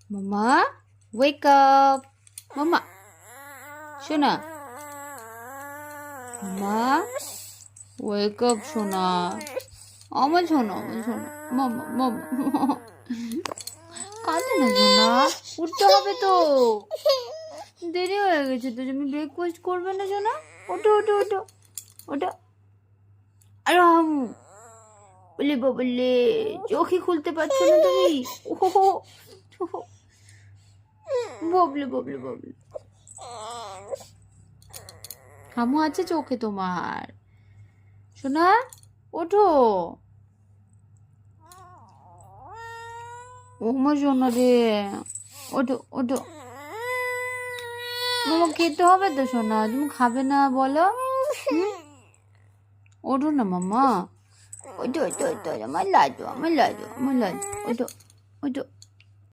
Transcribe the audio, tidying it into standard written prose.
মামা wake up. মামা শোনা, মামা ওয়েক আপ শোনা, আমার শোনো, আমার শোনো, মামা মামা কাঁদে না শোনা, উঠতে হবে তো, দেরি হয়ে গেছে তো। তুমি ব্রেকফাস্ট করবে না শোনা? ওঠো ওঠো ওঠো ওঠো। আর হামু বলে বলে চোখই খুলতে পারছো না তুমি। ওহো ববলে ববলে ববলে, হামু আছে চোখে তোমার শোনা, ওঠো। ও মা শোনা রে, ওঠো ওঠো। মামা খেতে হবে তো শোনা, তুমি খাবে না বলো? ওঠো না মামা, ওঠো ওঠো ওঠো, আমার লাজো আমার লাজো আমার লাজো, ওঠো ওঠো।